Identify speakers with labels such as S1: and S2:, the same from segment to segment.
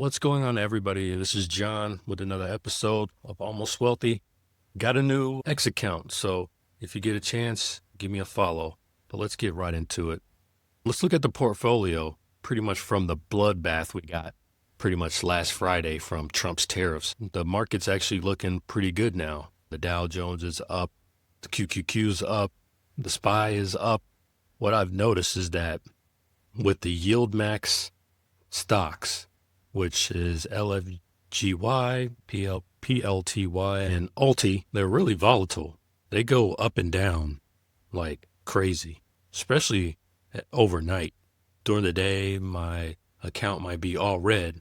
S1: What's going on, everybody? This is John with another episode of Almost Wealthy. Got a new X account, so if you get a chance, give me a follow. But let's get right into it. Let's look at the portfolio pretty much from the bloodbath we got pretty much last Friday from Trump's tariffs. The market's actually looking pretty good now. The Dow Jones is up, the QQQ's up, the SPY is up. What I've noticed is that with the yield max stocks, which is LFGY, PLTY, and Alti, they're really volatile. They go up and down like crazy, especially overnight. During the day, my account might be all red,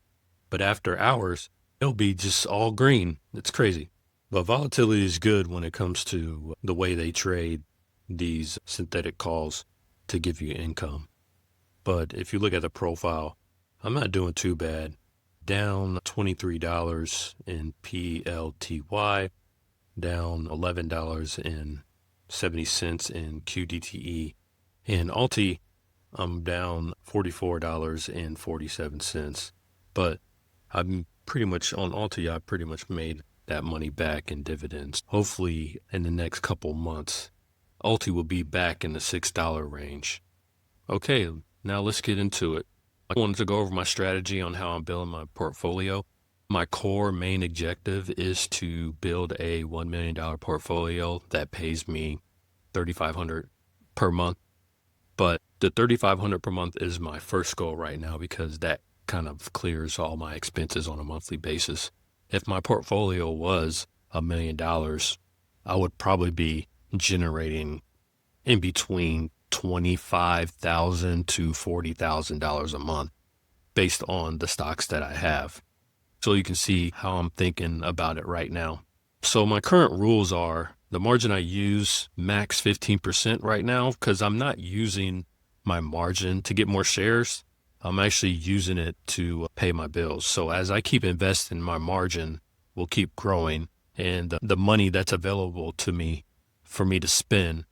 S1: but after hours, it'll be just all green. It's crazy. But volatility is good when it comes to the way they trade these synthetic calls to give you income. But if you look at the profile, I'm not doing too bad. Down $23 in PLTY, down $11.70 in QDTE. In Alti, I'm down $44.47. But I'm pretty much on Alti, I pretty much made that money back in dividends. Hopefully in the next couple months, Alti will be back in the $6 range. Okay, now let's get into it. I wanted to go over my strategy on how I'm building my portfolio. My core main objective is to build a $1 million portfolio that pays me $3,500 per month. But the $3,500 per month is my first goal right now because that kind of clears all my expenses on a monthly basis. If my portfolio was $1 million, I would probably be generating in between $25,000 to $40,000 a month based on the stocks that I have. So you can see how I'm thinking about it right now. So my current rules are the margin I use max 15% right now because I'm not using my margin to get more shares. I'm actually using it to pay my bills. So as I keep investing, my margin will keep growing and the money that's available to me for me to spend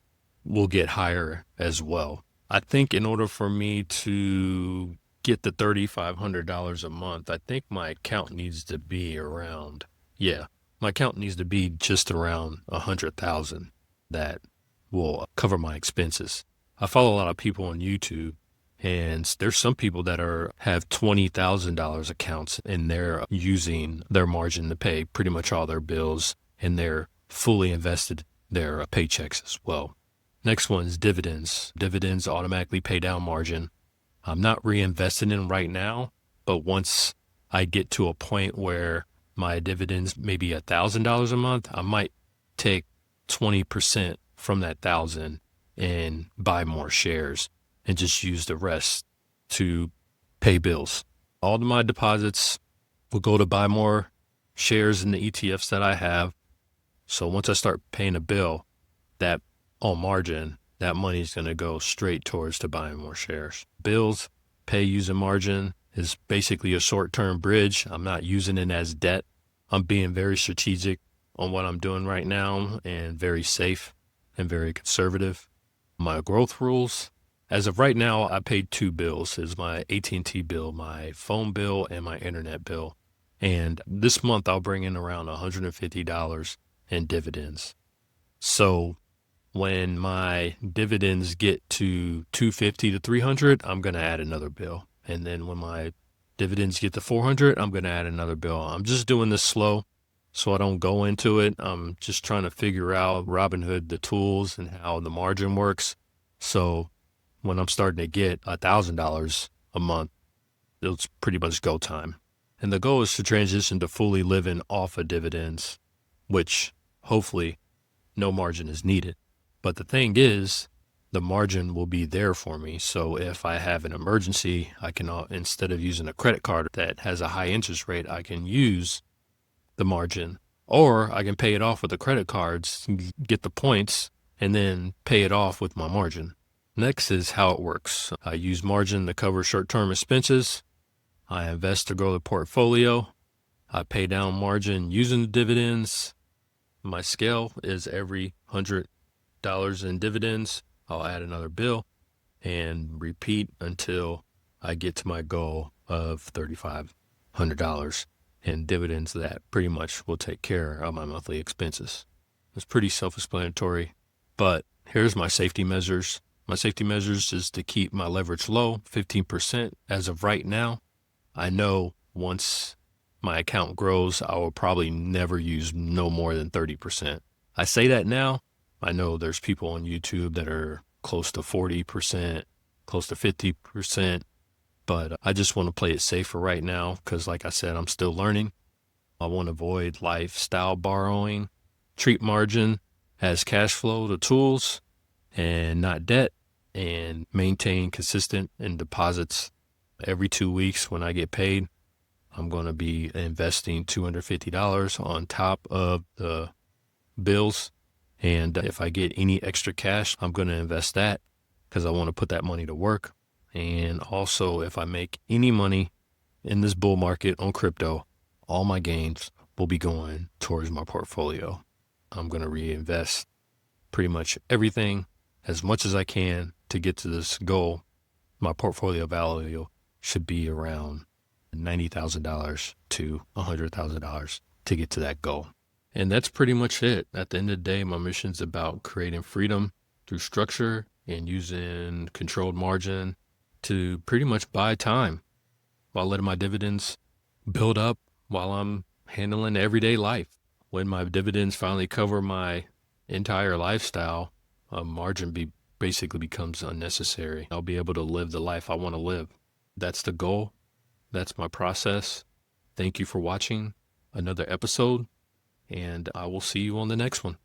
S1: will get higher as well. I think in order for me to get the $3,500 a month, I think my account needs to be my account needs to be just around 100,000. That will cover my expenses. I follow a lot of people on YouTube, and there's some people that have $20,000 accounts and they're using their margin to pay pretty much all their bills, and they're fully invested their paychecks as well. Next one is dividends. Dividends automatically pay down margin. I'm not reinvesting in right now, but once I get to a point where my dividends may be $1,000 a month, I might take 20% from that 1,000 and buy more shares and just use the rest to pay bills. All of my deposits will go to buy more shares in the ETFs that I have. So once I start paying a bill, that on margin, that money is going to go straight towards to buying more shares. Bills, pay using margin is basically a short-term bridge. I'm not using it as debt. I'm being very strategic on what I'm doing right now and very safe and very conservative. My growth rules, as of right now, I paid 2 bills. It's my AT&T bill, my phone bill, and my internet bill. And this month I'll bring in around $150 in dividends. So when my dividends get to 250 to 300, I'm going to add another bill. And then when my dividends get to 400, I'm going to add another bill. I'm just doing this slow so I don't go into it. I'm just trying to figure out Robinhood, the tools and how the margin works. So when I'm starting to get $1,000 a month, it's pretty much go time. And the goal is to transition to fully living off of dividends, which hopefully no margin is needed. But the thing is, the margin will be there for me. So if I have an emergency, I can, instead of using a credit card that has a high interest rate, I can use the margin, or I can pay it off with the credit cards, get the points, and then pay it off with my margin. Next is how it works. I use margin to cover short-term expenses. I invest to grow the portfolio. I pay down margin using the dividends. My scale is every $100 in dividends, I'll add another bill and repeat until I get to my goal of $3,500 $100 in dividends that pretty much will take care of my monthly expenses. It's pretty self-explanatory, but here's my safety measures. My safety measures is to keep my leverage low, 15% as of right now. I know once my account grows, I will probably never use no more than 30%. I say that now. I know there's people on YouTube that are close to 40%, close to 50%, but I just want to play it safe for right now because, like I said, I'm still learning. I want to avoid lifestyle borrowing, treat margin as cash flow to tools and not debt, and maintain consistent in deposits. Every 2 weeks when I get paid, I'm going to be investing $250 on top of the bills. And if I get any extra cash, I'm going to invest that because I want to put that money to work. And also, if I make any money in this bull market on crypto, all my gains will be going towards my portfolio. I'm going to reinvest pretty much everything as much as I can to get to this goal. My portfolio value should be around $90,000 to $100,000 to get to that goal. And that's pretty much it. At the end of the day, my mission is about creating freedom through structure and using controlled margin to pretty much buy time while letting my dividends build up while I'm handling everyday life. When my dividends finally cover my entire lifestyle, a margin basically becomes unnecessary. I'll be able to live the life I want to live. That's the goal. That's my process. Thank you for watching another episode, and I will see you on the next one.